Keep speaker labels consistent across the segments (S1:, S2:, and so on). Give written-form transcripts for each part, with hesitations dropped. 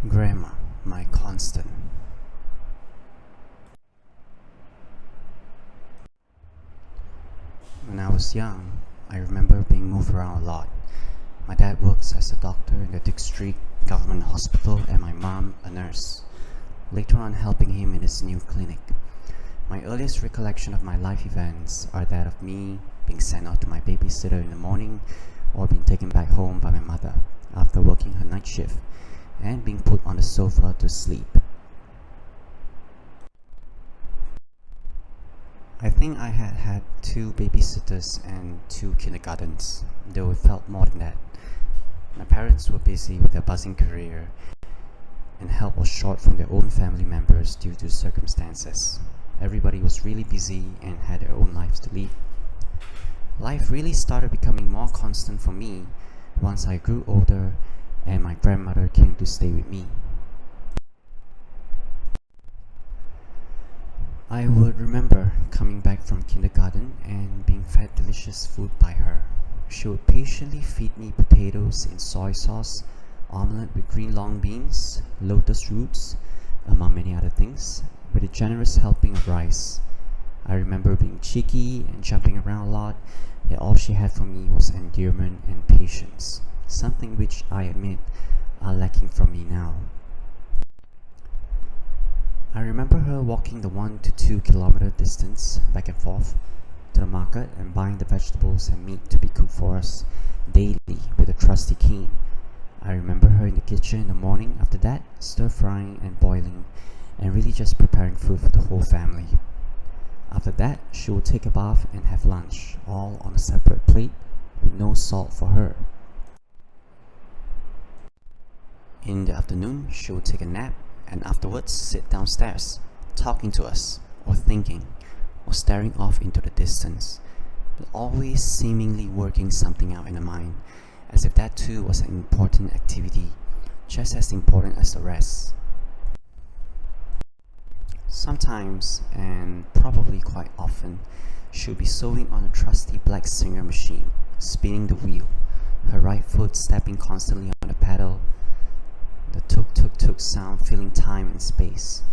S1: Grandma, my constant. When I was young, I remember being moved around a lot. My dad works as a doctor in the district government hospital and my mom a nurse, later on helping him in his new clinic. My earliest recollection of my life events are that of me being sent out to my babysitter in the morning or being taken back home by my mother after working her night shift and being put on the sofa to sleep. I think I had had two babysitters and two kindergartens, though it felt more than that. My parents were busy with their buzzing career, and help was short from their own family members due to circumstances. Everybody was really busy and had their own lives to lead. Life really started becoming more constant for me once I grew older and my grandmother came to stay with me. I would remember coming back from kindergarten and being fed delicious food by her. She would patiently feed me potatoes in soy sauce, omelette with green long beans, lotus roots, among many other things, with a generous helping of rice. I remember being cheeky and jumping around a lot, yet all she had for me was endearment and patience, something which I admit are lacking from me now. I remember her walking the 1 to 2 kilometer distance back and forth to the market and buying the vegetables and meat to be cooked for us daily with a trusty cane. I remember her in the kitchen in the morning after that, stir frying and boiling and really just preparing food for the whole family. After that, she would take a bath and have lunch, all on a separate plate with no salt for her. In the afternoon, she would take a nap and afterwards sit downstairs, talking to us, or thinking, or staring off into the distance, but always seemingly working something out in her mind, as if that too was an important activity, just as important as the rest. Sometimes, and probably quite often, she would be sewing on a trusty black Singer machine, spinning the wheel, her right foot stepping constantly on the pedal, the tuk tuk tuk sound filling time and space,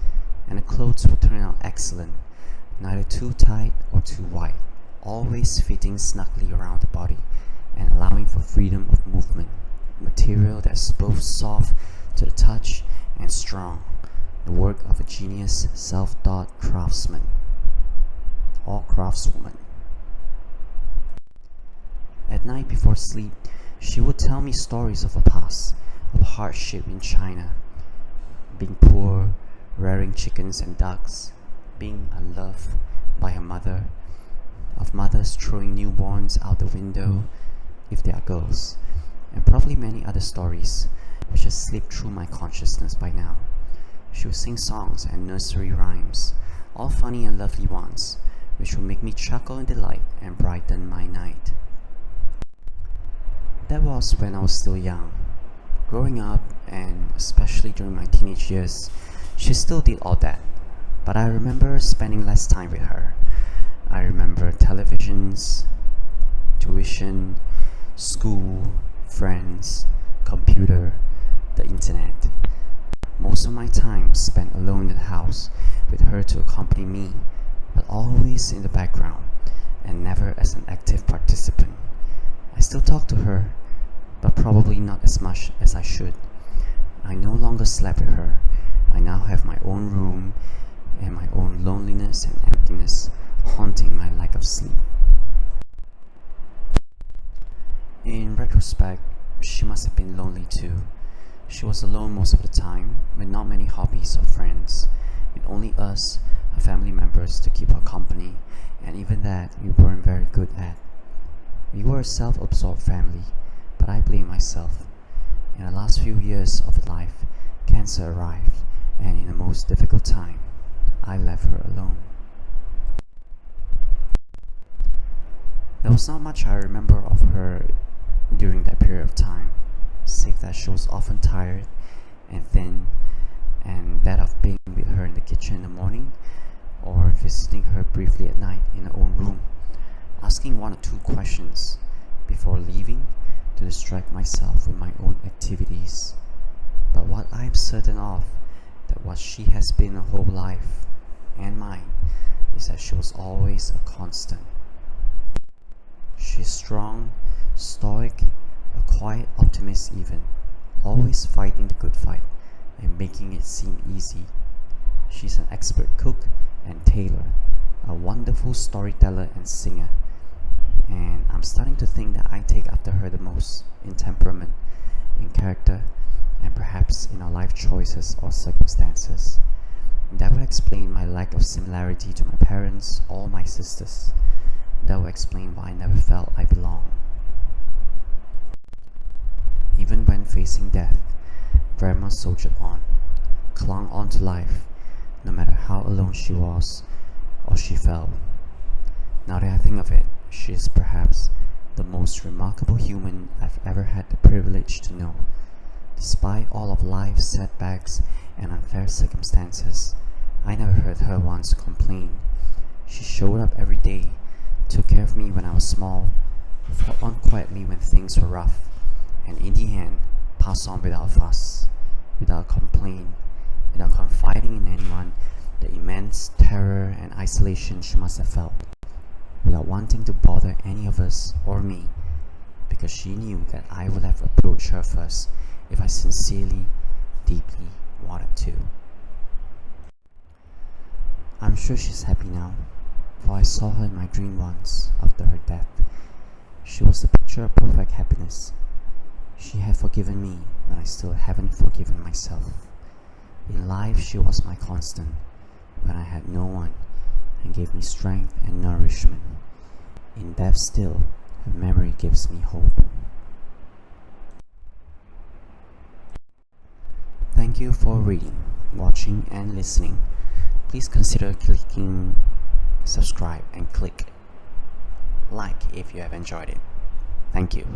S1: and the clothes would turn out excellent, neither too tight or too wide, always fitting snugly around the body and allowing for freedom of movement, material that's both soft to the touch and strong, the work of a genius, self-taught craftsman or craftswoman. At night before sleep, she would tell me stories of her past, of hardship in China, being poor, rearing chickens and ducks, being unloved by her mother, of mothers throwing newborns out the window if they are girls, and probably many other stories which have slipped through my consciousness by now. She would sing songs and nursery rhymes, all funny and lovely ones, which would make me chuckle in delight and brighten my night. That was when I was still young. Growing up, and especially during my teenage years, she still did all that, but I remember spending less time with her. I remember televisions, tuition, school, friends, computer, the internet. Most of my time was spent alone in the house with her to accompany me, but always in the background and never as an active participant. I still talk to her, but probably not as much as I should. I no longer slept with her. I now have my own room and my own loneliness and emptiness haunting my lack of sleep. In retrospect, she must have been lonely too. She was alone most of the time, with not many hobbies or friends, with only us, her family members, to keep her company, and even that we weren't very good at. We were a self-absorbed family, but I blame myself. In the last few years of her life, cancer arrived, and in the most difficult time, I left her alone. There was not much I remember of her during that period of time, save that she was often tired and thin, and that of being with her in the kitchen in the morning, or visiting her briefly at night in her own room, asking 1 or 2 questions before leaving to distract myself with my own activities. But what I'm certain of that what she has been her whole life and mine is that she was always a constant. She's strong, stoic, a quiet optimist even, always fighting the good fight and making it seem easy. She's an expert cook and tailor, a wonderful storyteller and singer, and I'm starting to think that I take after her the most in temperament, in character, and perhaps in our life choices or circumstances. That would explain my lack of similarity to my parents or my sisters. That would explain why I never felt I belonged. Even when facing death, Grandma soldiered on, clung on to life, no matter how alone she was or she felt. Now that I think of it, she is perhaps the most remarkable human I've ever had the privilege to know. Despite all of life's setbacks and unfair circumstances, I never heard her once complain. She showed up every day, took care of me when I was small, fought on quietly when things were rough, and in the end, passed on without fuss, without complaint, without confiding in anyone the immense terror and isolation she must have felt, without wanting to bother any of us or me, because she knew that I would have approached her first if I sincerely, deeply wanted to. I'm sure she's happy now, for I saw her in my dream once after her death. She was the picture of perfect happiness. She had forgiven me when I still haven't forgiven myself. In life, she was my constant when I had no one and gave me strength and nourishment. In death still, her memory gives me hope. Thank you for reading, watching, and listening. Please consider clicking subscribe and click like if you have enjoyed it. Thank you.